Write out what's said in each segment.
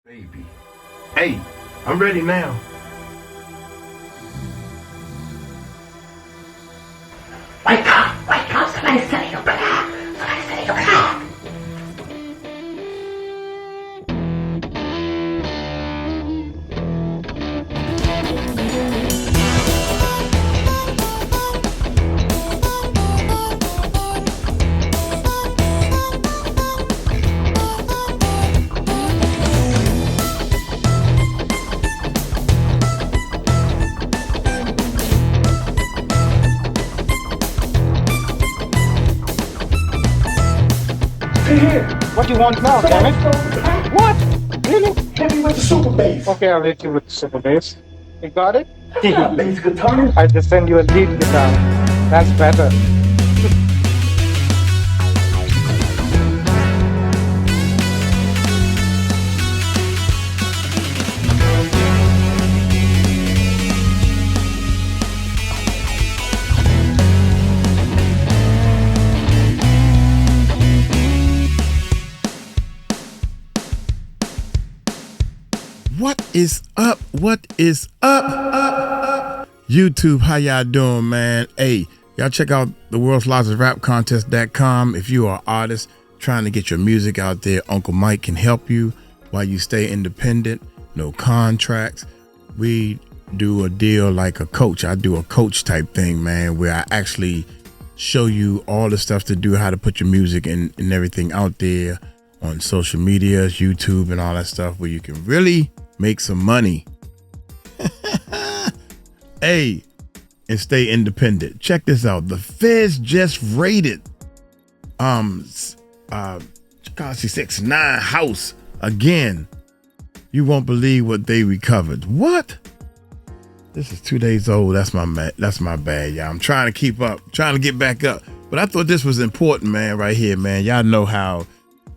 Baby. Hey, I'm ready now. Wake up, somebody's setting your block. Somebody's setting your block. What do you want now, damn it? What? Really? Hit me with the super bass. Okay, I'll hit you with the super bass. You got it? Yeah, bass guitar. I just send you a lead guitar. That's better. What is up? What is up? YouTube, how y'all doing, man? Hey, y'all check out the world's largest rap contest.com. If you are an artist trying to get your music out there, Uncle Mike can help you while you stay independent, no contracts. We do a deal like a coach. I do a coach type thing, man, where I actually show you all the stuff to do, how to put your music and everything out there on social media, YouTube and all that stuff where you can really make some money. Hey, and stay independent. Check this out. The feds just raided Tekashi 6ix9ine's house again. You won't believe what they recovered. What? This is 2 days old. That's my bad, y'all. I'm trying to keep up, trying to get back up. But I thought this was important, man, right here, man. Y'all know how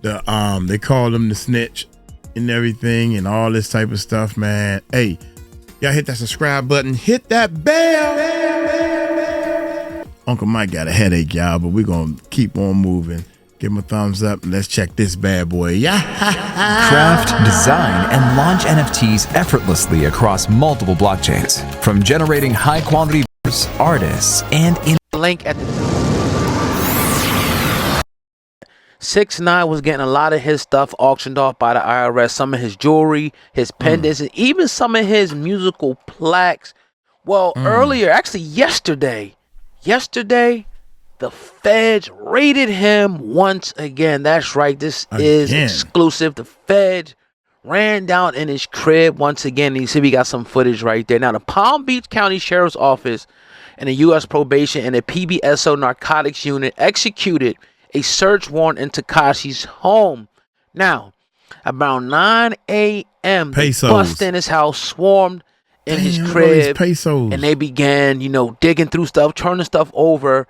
they call him the snitch and everything and all this type of stuff, man. Hey, y'all hit that subscribe button, hit that bell. Uncle Mike got a headache, y'all, but we're gonna keep on moving. Give him a thumbs up and let's check this bad boy. Yeah. Craft, design, and launch NFTs effortlessly across multiple blockchains. From generating high quality artists and link at the 6ix9ine was getting a lot of his stuff auctioned off by the IRS. Some of his jewelry, his pendants, and even some of his musical plaques. Well, earlier, actually yesterday, the feds raided him once again. That's right. This is exclusive. The feds ran down in his crib once again. And you see we got some footage right there. Now, the Palm Beach County Sheriff's Office and the U.S. Probation and the PBSO Narcotics Unit executed a search warrant in Tekashi's home. Now, about 9 a.m., they bust in his house, swarmed in his crib, and they began, digging through stuff, turning stuff over.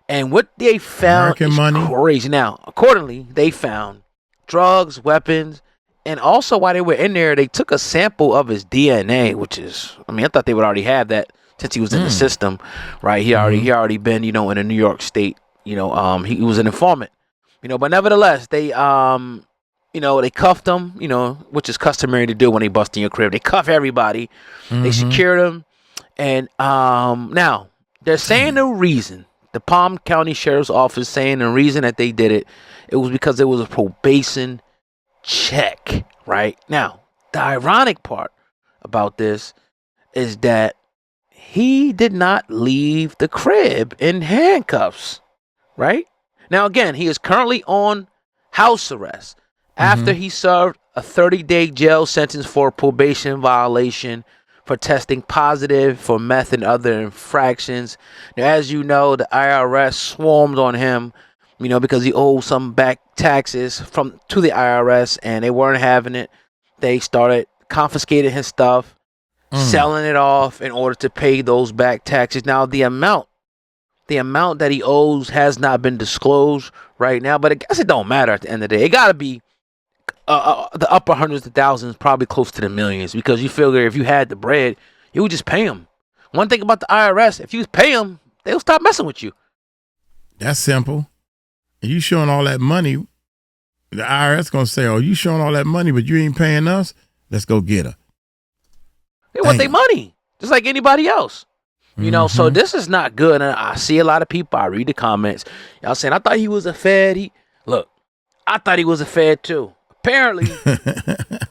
And what they found is crazy. Now, accordingly, they found drugs, weapons, and also while they were in there, they took a sample of his DNA, which is, I thought they would already have that since he was in the system, right? He already been, in a New York state. He was an informant, but nevertheless, they, they cuffed him, which is customary to do when they bust in your crib. They cuff everybody. They secured him. And now they're saying the reason, the Palm County Sheriff's Office saying the reason that they did it, it was because it was a probation check, right? Now, the ironic part about this is that he did not leave the crib in handcuffs. Right? Now, again, he is currently on house arrest after he served a 30-day jail sentence for a probation violation for testing positive for meth and other infractions. Now, as you know, the IRS swarmed on him, because he owed some back taxes to the IRS, and they weren't having it. They started confiscating his stuff, selling it off in order to pay those back taxes. Now, the amount that he owes has not been disclosed right now, but I guess it don't matter at the end of the day. It got to be the upper hundreds of thousands, probably close to the millions, because you figure if you had the bread, you would just pay him. One thing about the IRS, if you pay them, they'll stop messing with you. That's simple. And you showing all that money, the IRS going to say, oh, you showing all that money, but you ain't paying us? Let's go get her. They want their Damn. money, just like anybody else. You know, so this is not good. And I see a lot of people, I read the comments. Y'all saying, I thought he was a Fed. Look, I thought he was a Fed too. Apparently,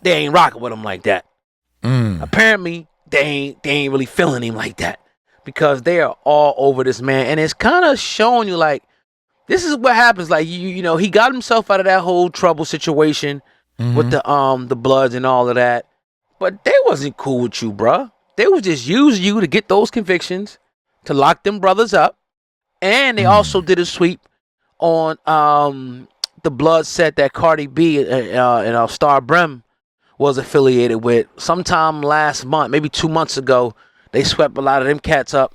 they ain't rocking with him like that. Apparently, they ain't really feeling him like that. Because they are all over this man. And it's kind of showing you, like, this is what happens. Like, you know, he got himself out of that whole trouble situation with the Bloods and all of that. But they wasn't cool with you, bruh. They was just using you to get those convictions, to lock them brothers up. And they also did a sweep on the Blood set that Cardi B and Star Brim was affiliated with. Sometime last month, maybe 2 months ago, they swept a lot of them cats up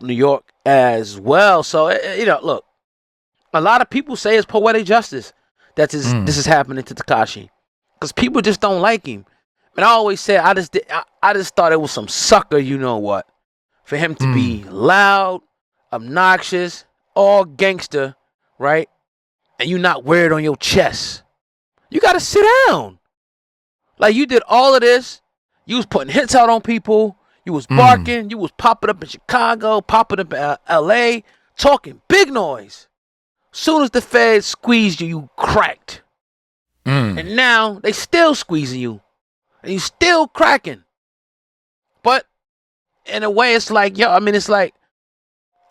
New York as well. So, you know, look, a lot of people say it's poetic justice that this is happening to Tekashi. Because people just don't like him. And I always say, I just thought it was some sucker, you know what, for him to be loud, obnoxious, all gangster, right? And you not wear it on your chest. You got to sit down. Like, you did all of this. You was putting hits out on people. You was barking. You was popping up in Chicago, popping up in L.A., talking big noise. Soon as the feds squeezed you, you cracked. And now they still squeezing you. And you still cracking. But in a way, it's like, yo, I mean, it's like,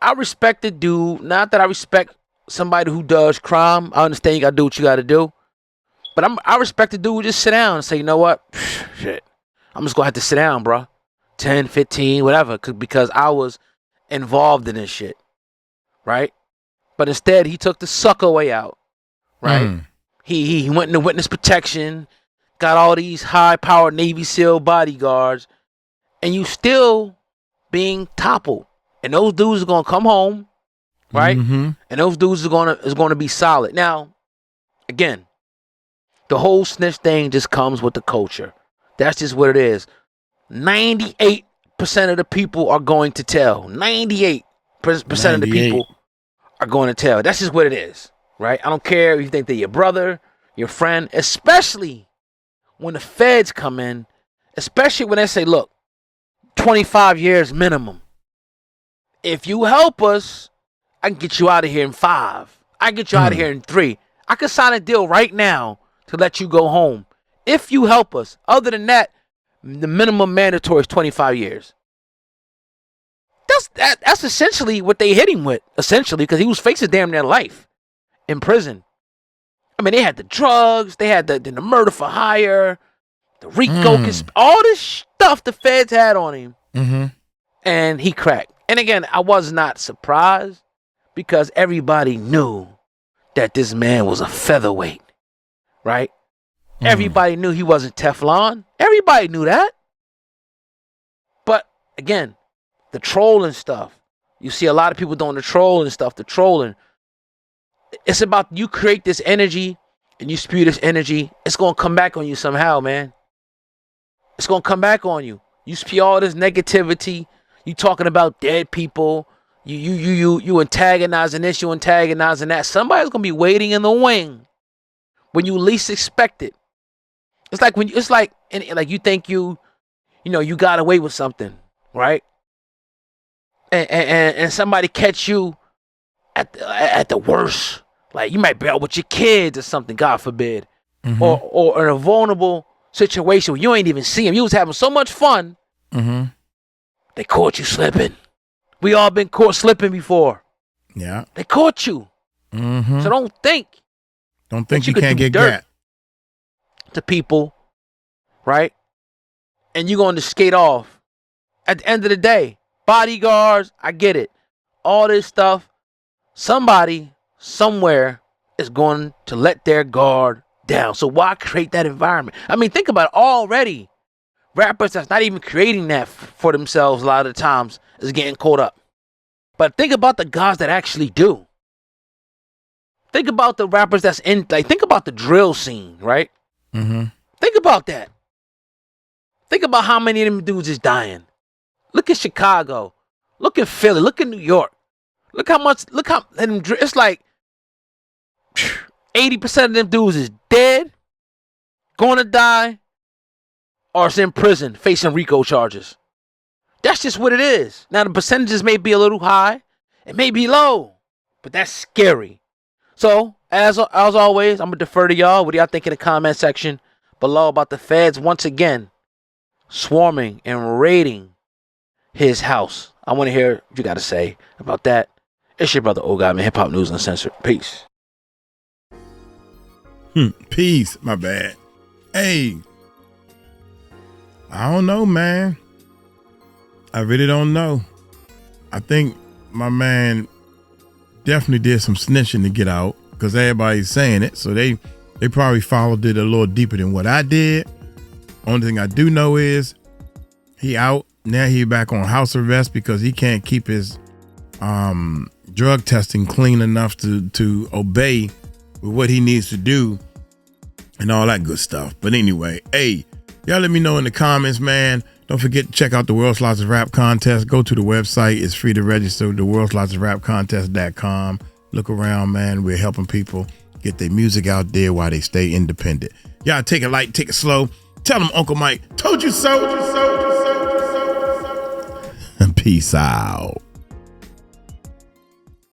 I respect the dude. Not that I respect somebody who does crime. I understand you got to do what you got to do. But I respect the dude who just sit down and say, you know what? Shit. I'm just going to have to sit down, bro. 10, 15, whatever. Because I was involved in this shit. Right? But instead, he took the sucker way out. Right? He went into witness protection. Got all these high-powered Navy SEAL bodyguards, and you still being toppled. And those dudes are gonna come home, right? And those dudes are gonna be solid. Now, again, the whole snitch thing just comes with the culture. That's just what it is. 98% of the people are going to tell. 98% of the people are going to tell. That's just what it is, right? I don't care if you think they're your brother, your friend, especially when the feds come in, especially when they say, look, 25 years minimum. If you help us, I can get you out of here in 5. I can get you out of here in 3. I can sign a deal right now to let you go home. If you help us. Other than that, the minimum mandatory is 25 years. That's essentially what they hit him with, essentially, because he was facing damn near life in prison. I mean, they had the drugs, they had the murder for hire, the RICO, all this stuff the feds had on him. And he cracked. And again, I was not surprised because everybody knew that this man was a featherweight, right? Everybody knew he wasn't Teflon. Everybody knew that. But again, the trolling stuff. You see a lot of people doing the trolling stuff, the trolling. It's about you create this energy and you spew this energy. It's going to come back on you somehow, man. It's going to come back on you. You spew all this negativity. You talking about dead people. You antagonizing this, you antagonizing that. Somebody's going to be waiting in the wing when you least expect it. It's like like you think you got away with something, right? And somebody catch you at the worst, like you might be out with your kids or something, God forbid, or in a vulnerable situation where you ain't even see him. You was having so much fun, they caught you slipping. We all been caught slipping before. Yeah, they caught you. So don't think you can't get got to people, right? And you're going to skate off. At the end of the day, bodyguards, I get it. All this stuff. Somebody, somewhere is going to let their guard down. So why create that environment? I mean, think about it already. Rappers that's not even creating that for themselves a lot of the times is getting caught up. But think about the guys that actually do. Think about the rappers that's in, like, think about the drill scene, right? Think about that. Think about how many of them dudes is dying. Look at Chicago. Look at Philly. Look at New York. Look how, it's like 80% of them dudes is dead, going to die, or is in prison facing RICO charges. That's just what it is. Now, the percentages may be a little high. It may be low. But that's scary. So, as always, I'm going to defer to y'all. What do y'all think in the comment section below about the feds once again swarming and raiding his house? I want to hear what you got to say about that. It's your brother, Old Guy, man. Hip Hop News Uncensored. Peace. Peace. My bad. Hey, I don't know, man. I really don't know. I think my man definitely did some snitching to get out because everybody's saying it. So they probably followed it a little deeper than what I did. Only thing I do know is he out. Now he back on house arrest because he can't keep his drug testing clean enough to obey with what he needs to do and all that good stuff. But anyway, hey, y'all let me know in the comments, man. Don't forget to check out the World's Largest Rap Contest. Go to the website. It's free to register. The World's Largest Rap Contest.com. Look around, man. We're helping people get their music out there while they stay independent. Y'all take it light, take it slow. Tell them Uncle Mike told you so. Peace out.